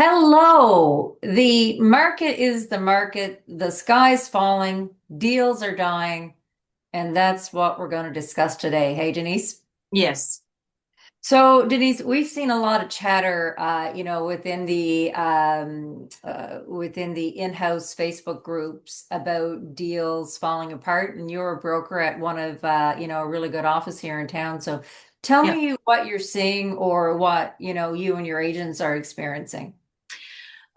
Hello. The market is the market. The sky's falling, deals are dying, and that's what we're going to discuss today. Hey, Denise. Yes. So, Denise, we've seen a lot of chatter, within the in-house Facebook groups about deals falling apart, and you're a broker at one of a really good office here in town. So, tell Yeah. me what you're seeing or what you and your agents are experiencing.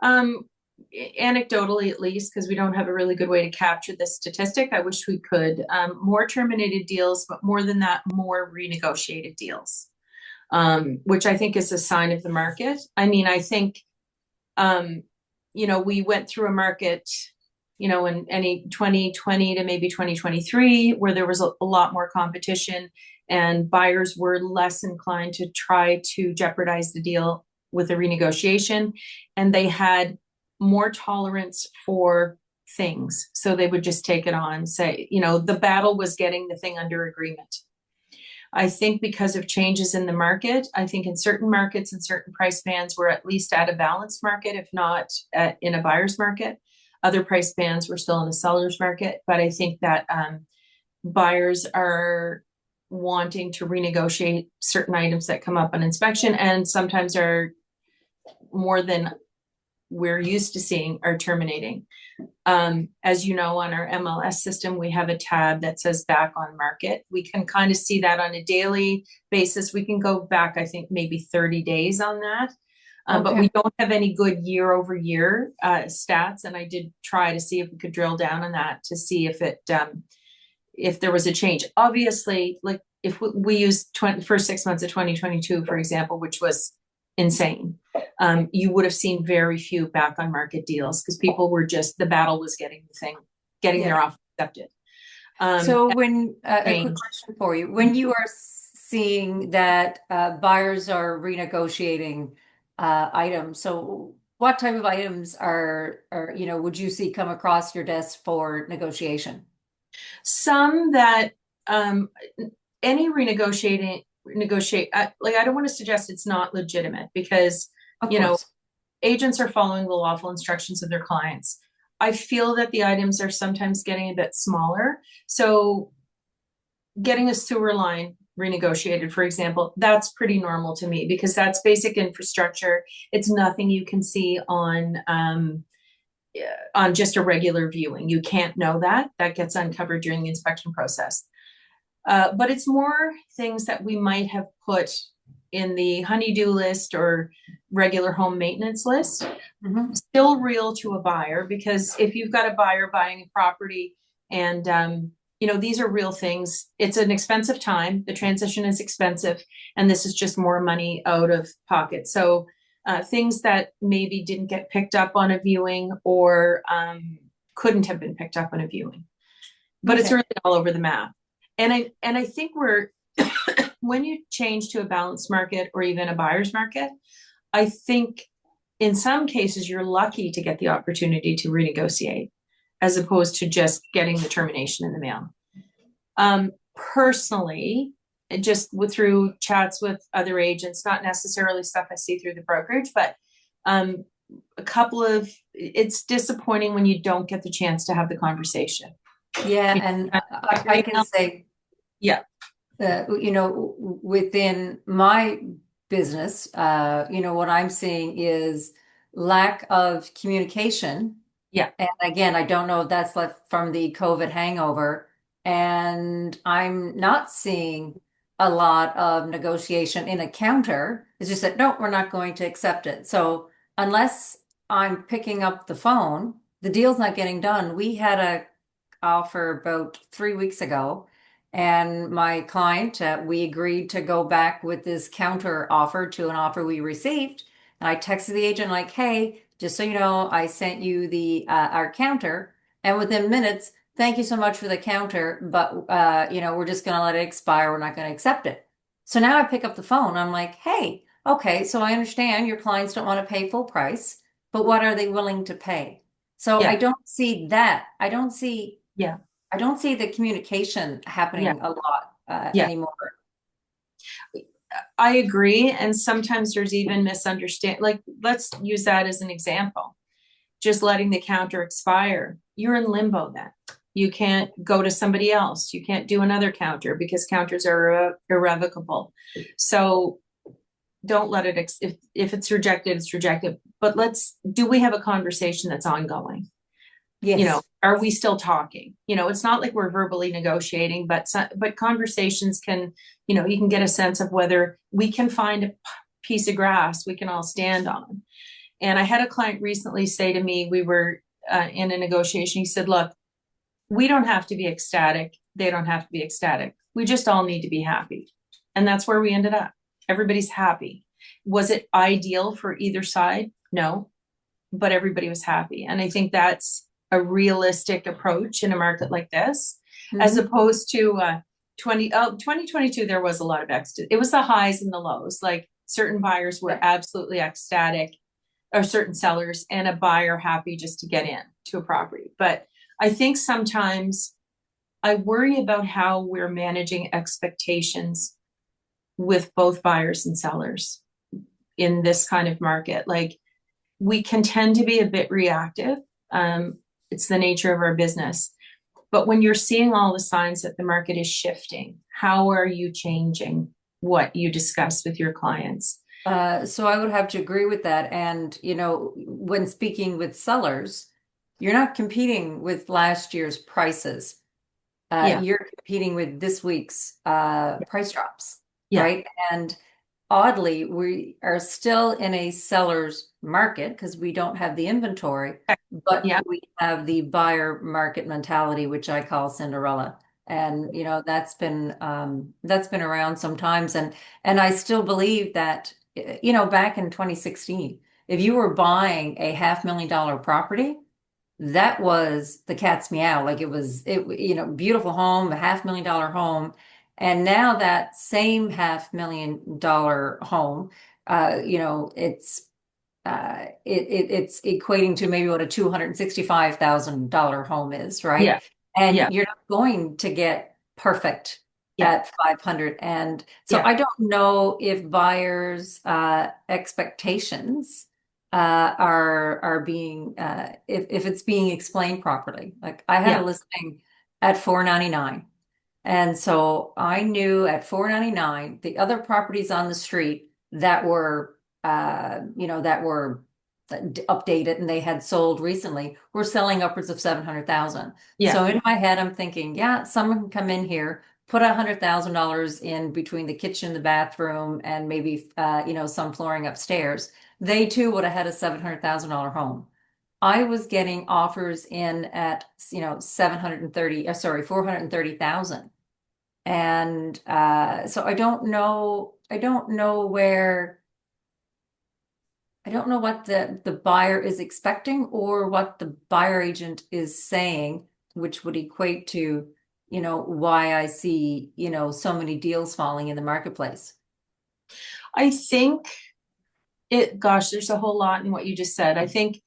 Um, Anecdotally, at least, because we don't have a really good way to capture this statistic, I wish we could. More terminated deals, but more than that, more renegotiated deals, which I think is a sign of the market. I mean, I think, we went through a market, in any 2020 to maybe 2023, where there was a lot more competition and buyers were less inclined to try to jeopardize the deal with a renegotiation. And they had more tolerance for things. So they would just take it on, say, the battle was getting the thing under agreement. I think because of changes in the market, I think in certain markets and certain price bands, we're at least at a balanced market, if not in a buyer's market. Other price bands, we're still in a seller's market. But I think that buyers are wanting to renegotiate certain items that come up on inspection and sometimes are more than we're used to seeing are terminating. As you know, on our MLS system, we have a tab that says back on market. We can kind of see that on a daily basis. We can go back, I think, maybe 30 days on that. But Okay. we don't have any good year over year stats. And I did try to see if we could drill down on that to see if there was a change. Obviously, like if we use first 6 months of 2022, for example, which was insane, you would have seen very few back on market deals because people were just, the battle was getting Yeah. their offer accepted. So when a quick Change. question for you, when you are seeing that buyers are renegotiating items, so what type of items would you see come across your desk for negotiation? Some that any negotiate like I don't want to suggest it's not legitimate because Of you know course. agents are following the lawful instructions of their clients. I feel that the items are sometimes getting a bit smaller. So getting a sewer line renegotiated, for example, that's pretty normal to me because that's basic infrastructure. It's nothing you can see on just a regular viewing. You can't know that. That gets uncovered during the inspection process. But it's more things that we might have put in the honeydew list or regular home maintenance list, Hmm. still real to a buyer, because if you've got a buyer buying a property and these are real things, it's an expensive time, the transition is expensive, and this is just more money out of pocket. So things that maybe didn't get picked up on a viewing or couldn't have been picked up on a viewing, but it's Okay. really all over the map. And I think we're when you change to a balanced market or even a buyer's market, I think in some cases you're lucky to get the opportunity to renegotiate as opposed to just getting the termination in the mail. Personally, through chats with other agents, not necessarily stuff I see through the brokerage, but um, it's disappointing when you don't get the chance to have the conversation. Yeah, You and know, I can say, yeah, within my business, what I'm seeing is lack of communication. yeah, And again, I don't know if that's left from the COVID hangover. And I'm not seeing a lot of negotiation in a counter. It's just that, no, we're not going to accept it. So unless I'm picking up the phone, the deal's not getting done. We had a offer about 3 weeks ago, and my client, we agreed to go back with this counter offer to an offer we received. And I texted the agent like, hey, just so you know, I sent you the our counter, and within minutes, thank you so much for the counter, but we're just going to let it expire. We're not going to accept it. So now I pick up the phone. I'm like, hey, okay, so I understand your clients don't want to pay full price, but what are they willing to pay? So I yeah, don't see that. yeah, I don't see the communication yeah, happening a lot yeah. anymore. I agree. And sometimes there's even like, let's use that as an example. Just letting the counter expire, you're in limbo then. You can't go to somebody else. You can't do another counter because counters are irrevocable. So don't let it, if it's rejected, it's rejected. But do we have a conversation that's ongoing? Yes. Are we still talking? It's not like we're verbally negotiating, but conversations can, you can get a sense of whether we can find a piece of grass we can all stand on. And I had a client recently say to me, we were in a negotiation. He said, look, we don't have to be ecstatic. They don't have to be ecstatic. We just all need to be happy. And that's where we ended up. Everybody's happy. Was it ideal for either side? No, but everybody was happy. And I think that's a realistic approach in a market like this, as Mhm. opposed to 2022, there was a lot of ecstasy. It was the highs and the lows. Like certain buyers were Yeah. absolutely ecstatic, or certain sellers, and a buyer happy just to get in to a property. But I think sometimes I worry about how we're managing expectations with both buyers and sellers in this kind of market. Like we can tend to be a bit reactive. It's the nature of our business. But when you're seeing all the signs that the market is shifting, how are you changing what you discuss with your clients? So I would have to agree with that. And, when speaking with sellers, you're not competing with last year's prices. Yeah, You're competing with this week's price drops, yeah, right? And oddly, we are still in a seller's market because we don't have the inventory, but yeah, we have the buyer market mentality, which I call Cinderella. And that's been around sometimes, and I still believe that back in 2016, if you were buying a $500,000 property, that was the cat's meow. Like beautiful home, a $500,000 home. And now that same $500,000 home, it's equating to maybe what a $265,000 home is, right? yeah, yeah, And you're not going to get perfect yeah, at 500. And so yeah, I don't know if buyers' expectations are being if it's being explained properly. Like I had yeah, a listing at 499. And so I knew at 499, the other properties on the street that were updated and they had sold recently were selling upwards of 700,000. yeah, So in my head, I'm thinking, yeah, someone can come in here, put $100,000 in between the kitchen, the bathroom, and maybe some flooring upstairs. They too would have had a $700,000 home. I was getting offers in at 730, sorry, 430,000. And so I don't know what the buyer is expecting or what the buyer agent is saying, which would equate to, why I see, so many deals falling in the marketplace. I think gosh, there's a whole lot in what you just said. I think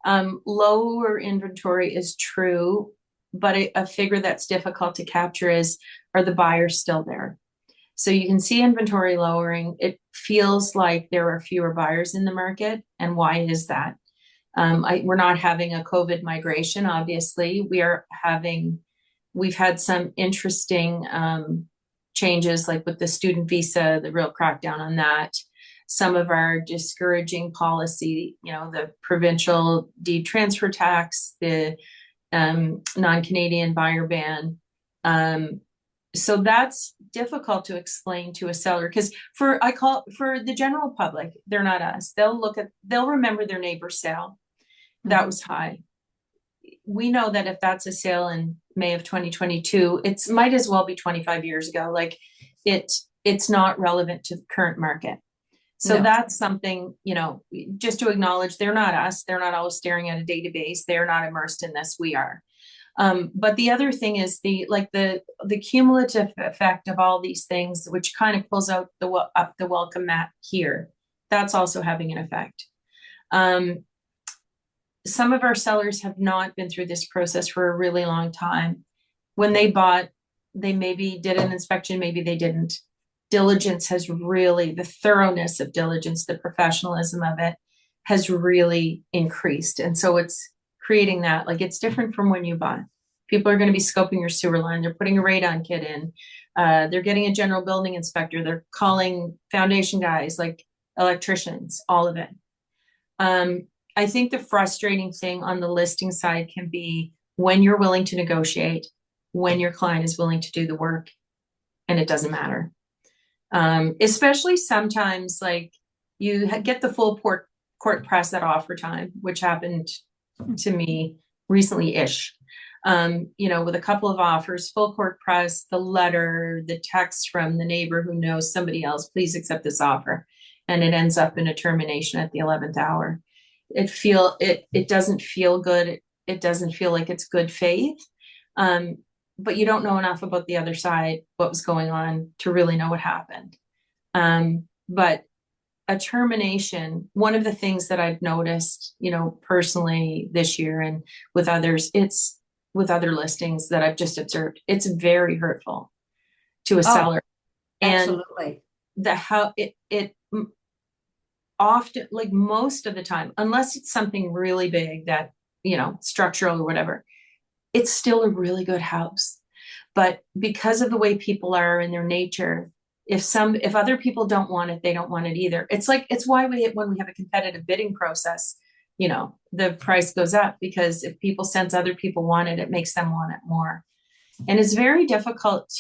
lower inventory is true, but a figure that's difficult to capture is, are the buyers still there? So you can see inventory lowering. It feels like there are fewer buyers in the market. And why is that? We're not having a COVID migration, obviously. We've had some interesting changes, like with the student visa, the real crackdown on that. Some of our discouraging policy, the provincial deed transfer tax, the non-Canadian buyer ban. So that's difficult to explain to a seller because for the general public, they're not us. They'll remember their neighbor's sale. That Mhm. was high. We know that if that's a sale in May of 2022, it's might as well be 25 years ago. Like it, it's not relevant to the current market. So No. that's something, just to acknowledge they're not us. They're not always staring at a database. They're not immersed in this. We are. But the other thing is the cumulative effect of all these things, which kind of pulls out up the welcome mat here. That's also having an effect. Um, some of our sellers have not been through this process for a really long time. When they bought, they maybe did an inspection, maybe they didn't. diligence has really, the thoroughness of diligence, the professionalism of it has really increased. And so it's creating that, like it's different from when you buy. People are going to be scoping your sewer line. They're putting a radon kit in. They're getting a general building inspector. They're calling foundation guys, like electricians, all of it. I think the frustrating thing on the listing side can be when you're willing to negotiate, when your client is willing to do the work, and it doesn't matter. Especially sometimes, like you get the full court press at offer time, which happened to me recently-ish. With a couple of offers, full court press, the letter, the text from the neighbor who knows somebody else, please accept this offer. And it ends up in a termination at the 11th hour. It doesn't feel good. It doesn't feel like it's good faith. But you don't know enough about the other side, what was going on to really know what happened. But a termination, one of the things that I've noticed, personally this year and with others, it's with other listings that I've just observed, it's very hurtful to a Oh, seller. And absolutely. how it often, like most of the time, unless it's something really big that, structural or whatever, it's still a really good house. But because of the way people are in their nature, if other people don't want it, they don't want it either. It's why when we have a competitive bidding process, the price goes up, because if people sense other people want it, it makes them want it more. And it's very difficult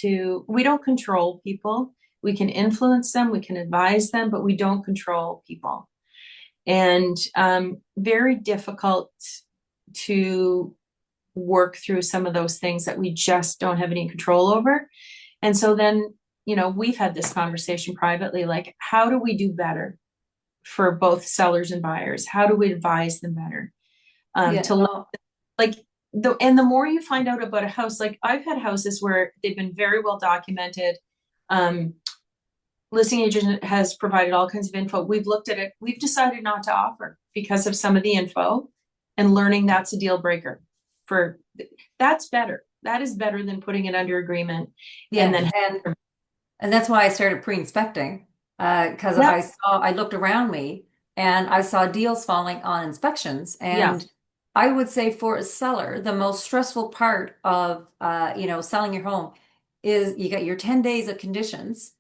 we don't control people. We can influence them, we can advise them, but we don't control people. And very difficult to work through some of those things that we just don't have any control over. And so then, we've had this conversation privately, like, how do we do better for both sellers and buyers? How do we advise them better? Yeah, To no, like the more you find out about a house, like I've had houses where they've been very well documented. Listing agent has provided all kinds of info. We've looked at it. We've decided not to offer because of some of the info, and learning that's a deal breaker. That's better. That is better than putting it under agreement. And yeah, then, and that's why I started pre-inspecting, because yeah, I looked around me and I saw deals falling on inspections. yeah, And I would say for a seller, the most stressful part of selling your home is you got your 10 days of conditions,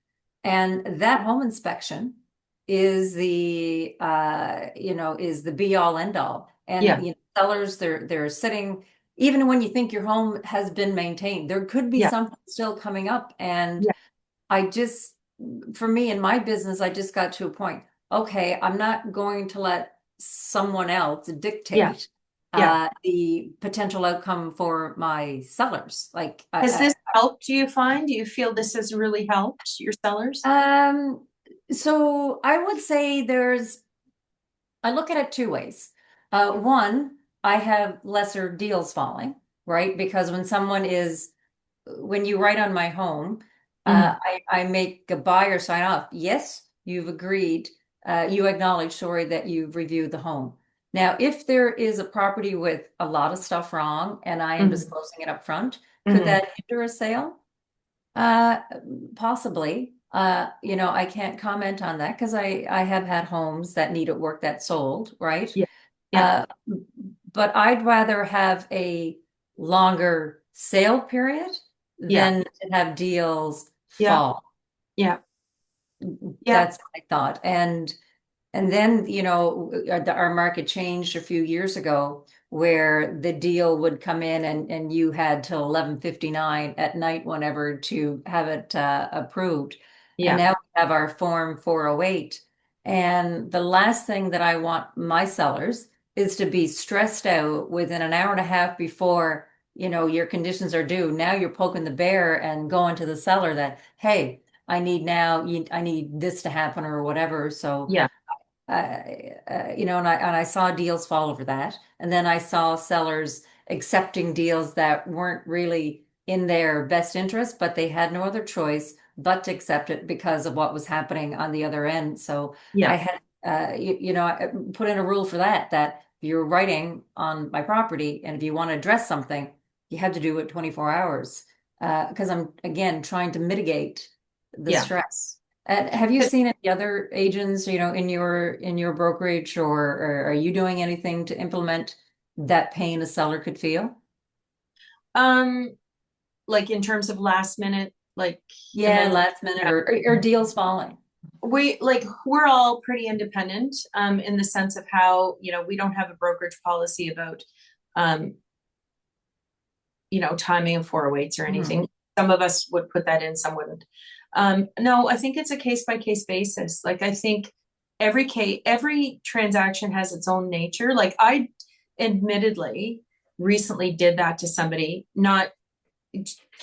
and that home inspection is the be all end all. And yeah, sellers, they're sitting, even when you think your home has been maintained, there could be yeah, something still coming up. And yeah, I just, for me in my business, I just got to a point. Okay, I'm not going to let someone else yeah, dictate yeah. the potential outcome for my sellers. Like, Has this helped, do you find? Do you feel this has really helped your sellers? so I would say I look at it two ways. One, I have lesser deals falling, right? Because when you write on my home, Mhm, I make a buyer sign off. Yes, you've agreed. You acknowledge, sorry, that you've reviewed the home. Now, if there is a property with a lot of stuff wrong and I am mhm, disclosing it up front, could mhm. that hinder a sale? Uh, Possibly. I can't comment on that because I have had homes that needed work that sold, right? Yeah, yeah, Uh, but I'd rather have a longer sale period yeah, than to have deals yeah, fall. yeah, yeah, That's my thought. And then, our market changed a few years ago where the deal would come in and you had till 11:59 at night, whenever, to have it approved. And yeah, now we have our Form 408. And the last thing that I want my sellers is to be stressed out within an hour and a half before, your conditions are due. Now you're poking the bear and going to the seller that, hey, I need this to happen or whatever. So yeah, and I saw deals fall over that. And then I saw sellers accepting deals that weren't really in their best interest, but they had no other choice but to accept it because of what was happening on the other end. So I yeah, had, I put in a rule for that if you're writing on my property and if you want to address something, you have to do it 24 hours. Because I'm, again, trying to mitigate the yeah. stress. And have you seen any other agents, in your brokerage, or are you doing anything to implement that pain a seller could feel? Um, like in terms of last minute, like, and Yeah, then last minute or deals falling. we're all pretty independent, in the sense of how, we don't have a brokerage policy about, um, timing of 408s or Mhm. anything. Some of us would put that in, some wouldn't. No, I think it's a case by case basis. Like, I think every transaction has its own nature. Like, I admittedly recently did that to somebody. Not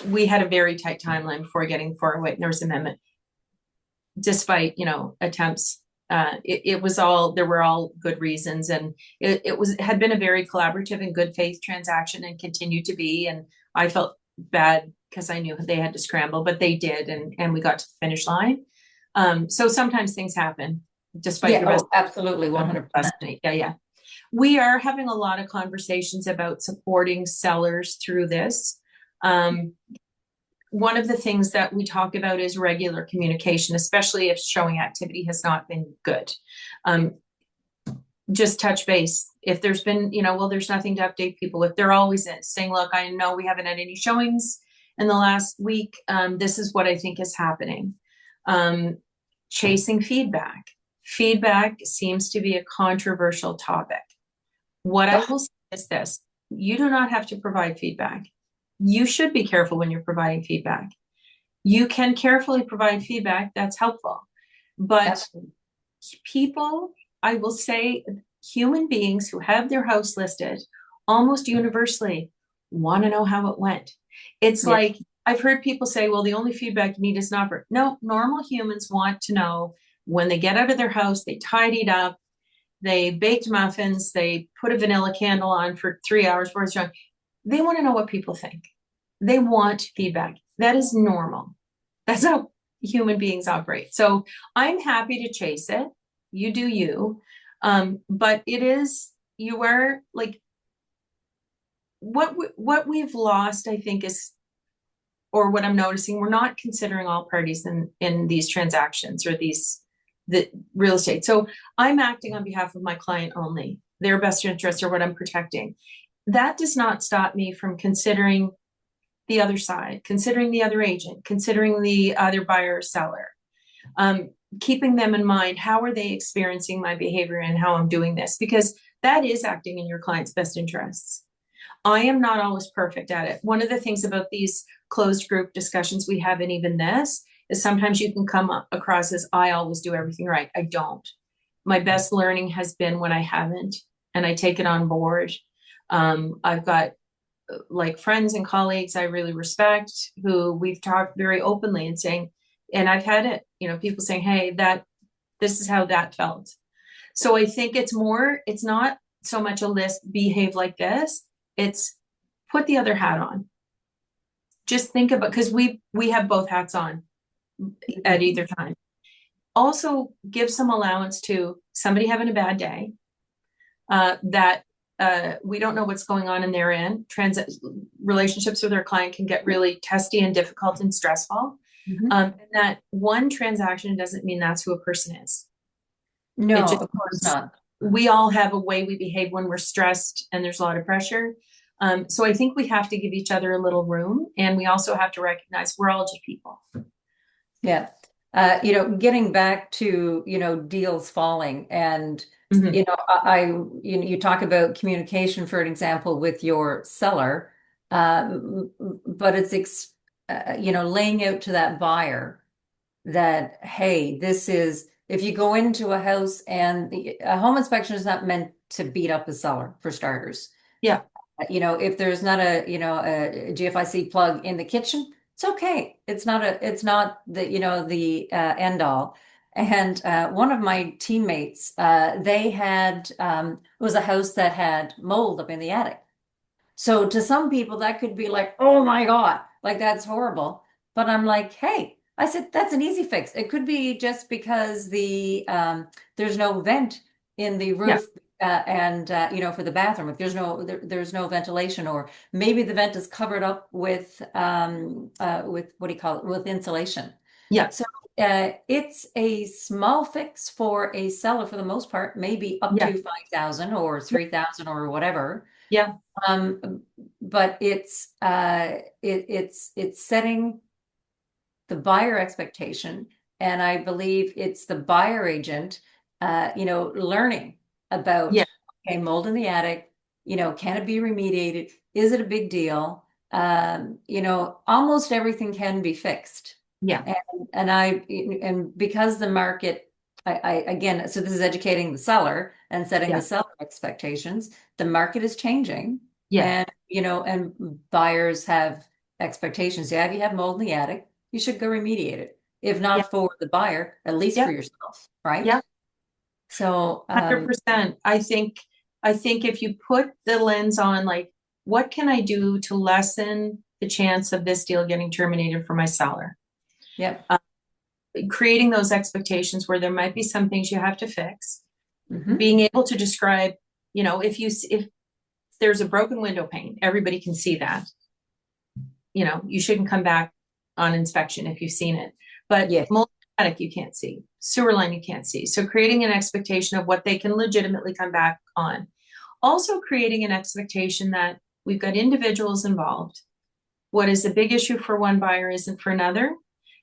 We had a very tight timeline before getting 408, and there was amendment, despite attempts. It was all, there were all good reasons, and it had been a very collaborative and good faith transaction and continued to be. And I felt bad because I knew they had to scramble, but they did, and we got to the finish line. So sometimes things happen despite Yeah, your best. oh, absolutely, 100%. Yeah, yeah. We are having a lot of conversations about supporting sellers through this. Um, One of the things that we talk about is regular communication, especially if showing activity has not been good. Um, just touch base. If there's been, well, there's nothing to update people with. There always is. Saying, look, I know we haven't had any showings in the last week. This is what I think is happening. Um, Chasing feedback. Feedback seems to be a controversial topic. What I will say is this: you do not have to provide feedback. You should be careful when you're providing feedback. You can carefully provide feedback that's helpful. But Absolutely. people, I will say, human beings who have their house listed almost universally want to know how it went. It's Yes. like, I've heard people say, well, the only feedback you need is an offer. No, normal humans want to know when they get out of their house, they tidied up, they baked muffins, they put a vanilla candle on for 3 hours before it's done. They want to know what people think. They want feedback. That is normal. That's how human beings operate. So I'm happy to chase it. You do you. But you are like, what we've lost, I think, is, or what I'm noticing, we're not considering all parties in these transactions or the real estate. So I'm acting on behalf of my client only. Their best interests are what I'm protecting. That does not stop me from considering the other side, considering the other agent, considering the other buyer or seller, um, keeping them in mind. How are they experiencing my behavior and how I'm doing this? Because that is acting in your client's best interests. I am not always perfect at it. One of the things about these closed group discussions we have, and even this, is sometimes you can come across as I always do everything right. I don't. My best learning has been when I haven't, and I take it on board. I've got like friends and colleagues I really respect who we've talked very openly and saying, and I've had it, people saying, hey, this is how that felt. So I think it's not so much a list, behave like this. It's put the other hat on. Just think about, because we have both hats on at either time. Also give some allowance to somebody having a bad day, that we don't know what's going on in their end. Relationships with their client can get really testy and difficult and stressful. Mhm. And that one transaction doesn't mean that's who a person is. It No, just of course means not. we all have a way we behave when we're stressed and there's a lot of pressure. So I think we have to give each other a little room, and we also have to recognize we're all just people. Yeah. Getting back to, deals falling and, Mhm. you talk about communication, for an example, with your seller, but it's, laying out to that buyer that, hey, if you go into a house and a home inspection is not meant to beat up a seller, for starters. Yeah, If there's not a GFIC plug in the kitchen, it's okay. It's not the end all. And one of my teammates, it was a house that had mold up in the attic. So to some people, that could be like, oh my God, like that's horrible. But I'm like, hey, I said that's an easy fix. It could be just because there's no vent in the yeah, roof, and for the bathroom, if there's no ventilation, or maybe the vent is covered up with what do you call it, with insulation. yeah, So It's a small fix for a seller for the most part, maybe up Yeah, to 5,000 or 3,000 or whatever. yeah, Um, but it's setting the buyer expectation. And I believe it's the buyer agent, learning yeah, about, okay, mold in the attic, can it be remediated? Is it a big deal? Almost everything can be fixed. yeah, And, and because the market, again, so this is educating the seller and setting the yeah, seller expectations. The market is changing, yeah, and, and buyers have expectations. Yeah, if you have mold in the attic, you should go remediate it. If yeah, not for the buyer, at least yeah, for yourself, right? yeah. So, 100%. I think if you put the lens on, like, what can I do to lessen the chance of this deal getting terminated for my seller? yep. Uh, Creating those expectations where there might be some things you have to fix, Hmm. being able to describe, if there's a broken window pane, everybody can see that. You shouldn't come back on inspection if you've seen it. But Yes. attic you can't see, sewer line you can't see. So creating an expectation of what they can legitimately come back on. Also creating an expectation that we've got individuals involved. What is a big issue for one buyer isn't for another.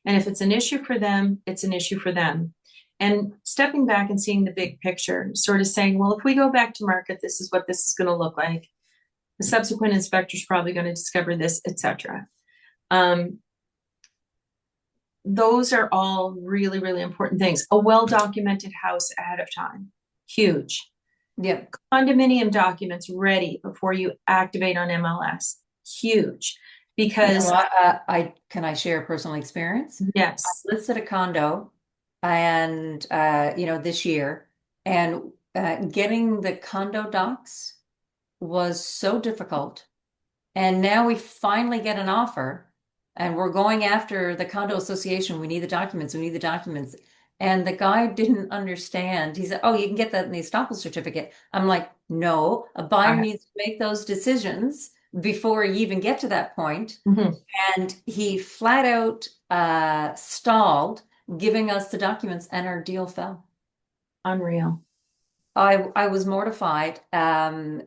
And if it's an issue for them, it's an issue for them. And stepping back and seeing the big picture, sort of saying, well, if we go back to market, this is what this is going to look like. The subsequent inspector is probably going to discover this, etc. Um, those are all really, really important things. A well-documented house ahead of time, huge. Yep. Condominium documents ready before you activate on MLS, huge. Because I can I share a personal experience? I yes, listed a condo, and this year, and getting the condo docs was so difficult. And now we finally get an offer, and we're going after the condo association. We need the documents. We need the documents. And the guy didn't understand. He said, "Oh, you can get that in the estoppel certificate." I'm like, "No, a buyer I, needs to make those decisions before you even get to that point." mhm, And he flat out stalled giving us the documents, and our deal fell. unreal. I was mortified, and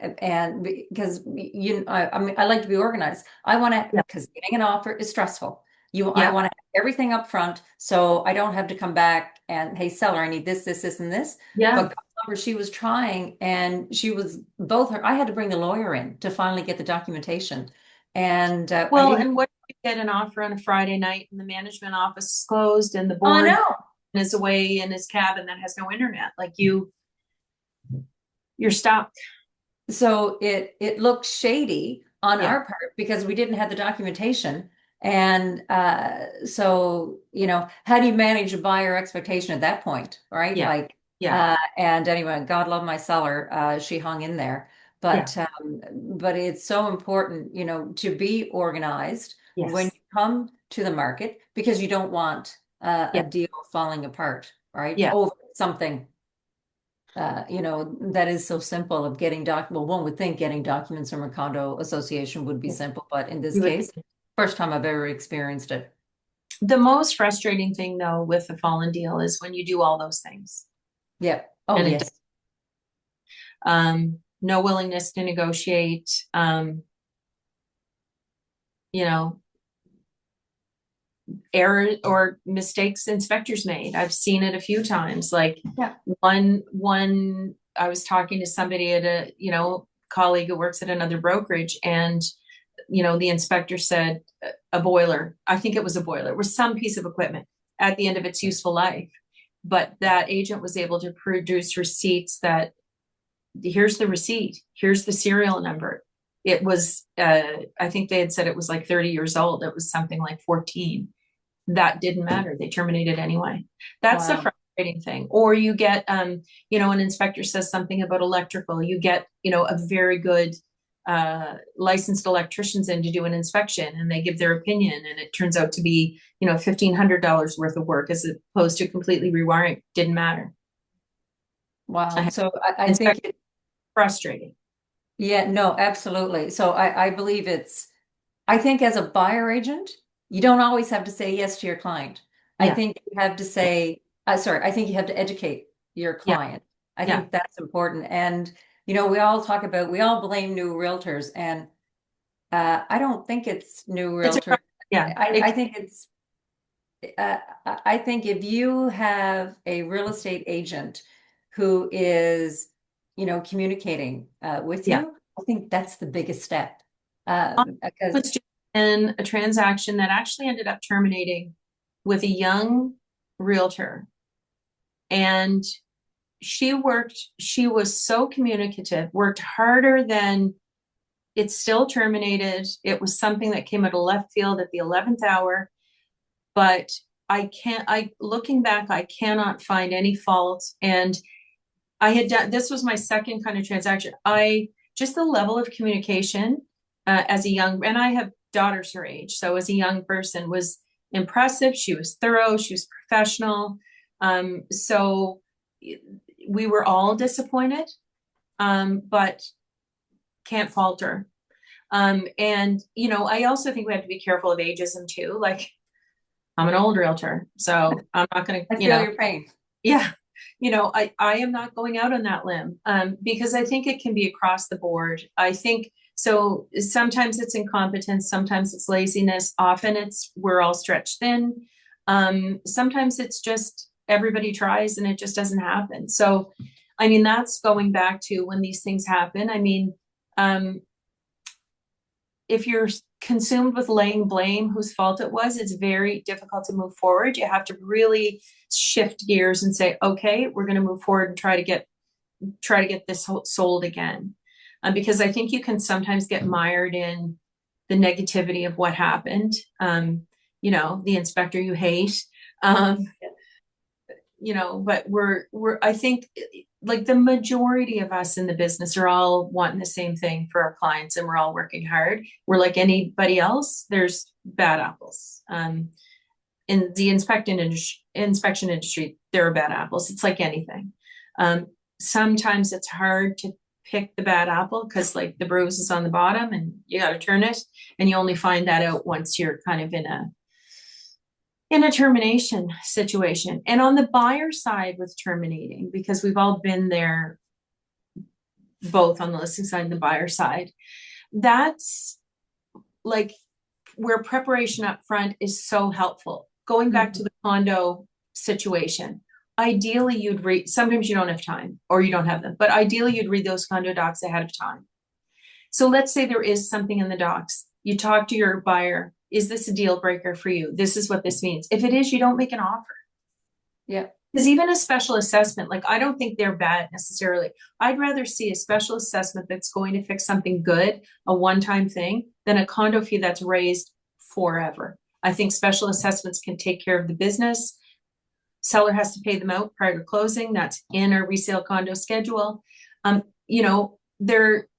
because I mean, I like to be organized. I want to, Yeah, because getting an offer is stressful. I yeah, want to have everything up front, so I don't have to come back and, hey, seller, I need this, this, this, and this. yeah. But she was trying, and she was both her. I had to bring the lawyer in to finally get the documentation, and I Well, didn't. and what if you get an offer on a Friday night and the management office is closed and the I board know. is away in his cabin that has no internet? Like you're stuck. So it looked shady on Yeah, our part because we didn't have the documentation. And so, how do you manage a buyer expectation at that point, right? yeah, Like, yeah, and anyway, God love my seller. She hung in there. yeah, But it's so important, to be organized when yes, you come to the market, because you don't want a yeah, deal falling apart, right? yeah, Over something that is so simple of getting well, one would think getting documents from a condo association would be yeah. simple, but in this You would case, first time I've ever experienced it. The most frustrating thing, though, with the fallen deal is when you do all those things Yeah. Oh, and it yes. no willingness to negotiate, you know, error or mistakes inspectors made. I've seen it a few times. Like Yeah. one, I was talking to somebody at colleague who works at another brokerage, and the inspector said a boiler. I think it was a boiler. It was some piece of equipment at the end of its useful life. But that agent was able to produce receipts that here's the receipt, here's the serial number. It was, I think they had said it was like 30 years old. It was something like 14. That didn't matter. They terminated anyway. That's the Wow. frustrating thing. Or you get, an inspector says something about electrical. You get, a very good licensed electricians in to do an inspection, and they give their opinion, and it turns out to be, $1,500 worth of work as opposed to completely rewiring. Didn't matter. I Wow. have So I think inspected frustrating. yeah, no, absolutely. So I believe I think as a buyer agent, you don't always have to say yes to your client. I Yeah, think you have to say, sorry, I think you have to educate your yeah, client. I yeah. think that's important. And, we all talk about, we all blame new realtors, and I don't think it's new It's a realtors. yeah. I think it's, I think if you have a real estate agent who is, communicating with Yeah. you, I think that's the biggest step. I Because was just in a transaction that actually ended up terminating with a young realtor, and she was so communicative, worked harder than it still terminated. It was something that came out of left field at the 11th hour, but looking back, I cannot find any fault. And I had done, this was my second kind of transaction. Just the level of communication as a young, and I have daughters her age. So as a young person was impressive. She was thorough. She was professional. So we were all disappointed, but can't falter. And, I also think we have to be careful of ageism too. Like, I'm an old realtor, so I'm not going to, I feel your pain. yeah, I am not going out on that limb, because I think it can be across the board. I think so. Sometimes it's incompetence, sometimes it's laziness, often it's we're all stretched thin. Sometimes it's just everybody tries and it just doesn't happen. So, I mean, that's going back to when these things happen. I mean, um, if you're consumed with laying blame whose fault it was, it's very difficult to move forward. You have to really shift gears and say, okay, we're going to move forward and try to get this sold again. Because I think you can sometimes get mired in the negativity of what happened. The inspector you hate. Um, but I think like the majority of us in the business are all wanting the same thing for our clients, and we're all working hard. We're like anybody else. There's bad apples. In the inspection industry, there are bad apples. It's like anything. Um, Sometimes it's hard to pick the bad apple because like the bruise is on the bottom and you got to turn it, and you only find that out once you're kind of in a termination situation. And on the buyer side with terminating, because we've all been there, both on the listing side and the buyer side, that's like where preparation up front is so helpful. Going back to Mhm. the condo situation, ideally you'd read, sometimes you don't have time or you don't have them, but ideally you'd read those condo docs ahead of time. So let's say there is something in the docs. You talk to your buyer. Is this a deal breaker for you? This is what this means. If it is, you don't make an offer. Yeah. Because even a special assessment, like I don't think they're bad necessarily. I'd rather see a special assessment that's going to fix something good, a one-time thing, than a condo fee that's raised forever. I think special assessments can take care of the business. Seller has to pay them out prior to closing. That's in our resale condo schedule.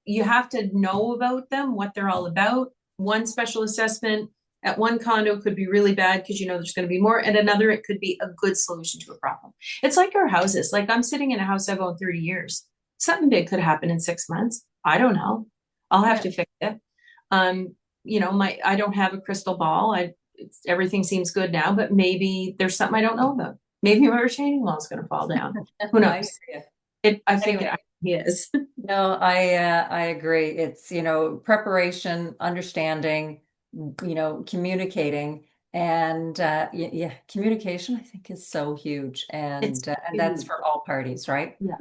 You have to know about them, what they're all about. One special assessment at one condo could be really bad because there's going to be more, and another it could be a good solution to a problem. It's like our houses. Like I'm sitting in a house I've owned 30 years. Something big could happen in 6 months. I don't know. I'll have Yeah. to fix it. I don't have a crystal ball. Everything seems good now, but maybe there's something I don't know about. Maybe my retaining wall is going to fall down. Who I knows? hear I you. think it Anyway, actually is. no, I agree. It's, preparation, understanding, communicating, and yeah, communication I think is so huge, It's and that's huge. for all parties, right? Yeah.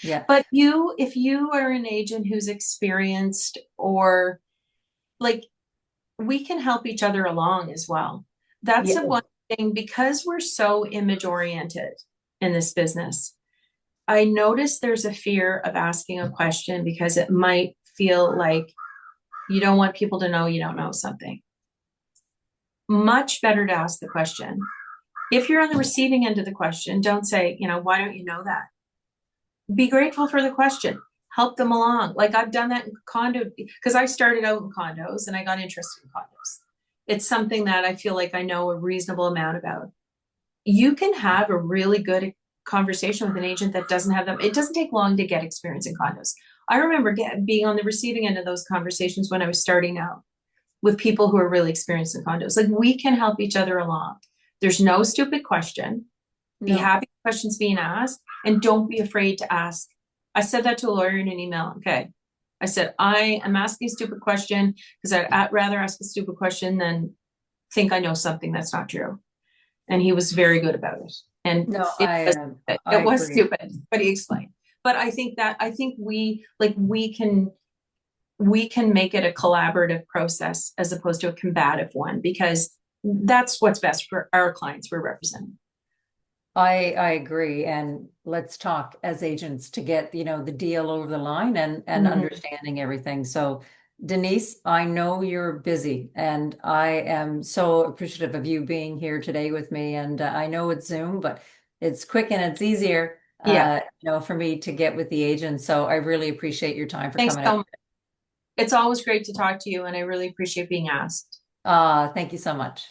Yeah. But if you are an agent who's experienced, or like, we can help each other along as well. That's Yeah. the one thing, because we're so image oriented in this business. I notice there's a fear of asking a question because it might feel like you don't want people to know you don't know something. Much better to ask the question. If you're on the receiving end of the question, don't say, why don't you know that? Be grateful for the question. Help them along. Like I've done that in condo, because I started out in condos and I got interested in condos. It's something that I feel like I know a reasonable amount about. You can have a really good conversation with an agent that doesn't have them. It doesn't take long to get experience in condos. I remember being on the receiving end of those conversations when I was starting out with people who are really experienced in condos. Like we can help each other along. There's no stupid question. Be No, happy the questions being asked and don't be afraid to ask. I said that to a lawyer in an email. Okay. I said, I am asking a stupid question because I'd rather ask a stupid question than think I know something that's not true. And he was very good about it. And no, it was, I it was agree. stupid, but he explained. But I think we can make it a collaborative process as opposed to a combative one, because that's what's best for our clients we're representing. I agree. And let's talk as agents to get, the deal over the line and Mhm. understanding everything. So Denise, I know you're busy and I am so appreciative of you being here today with me. And I know it's Zoom, but it's quick and it's easier, Yeah. for me to get with the agent. So I really appreciate your time for Thanks coming so out. much. It's always great to talk to you, and I really appreciate being asked. Thank you so much.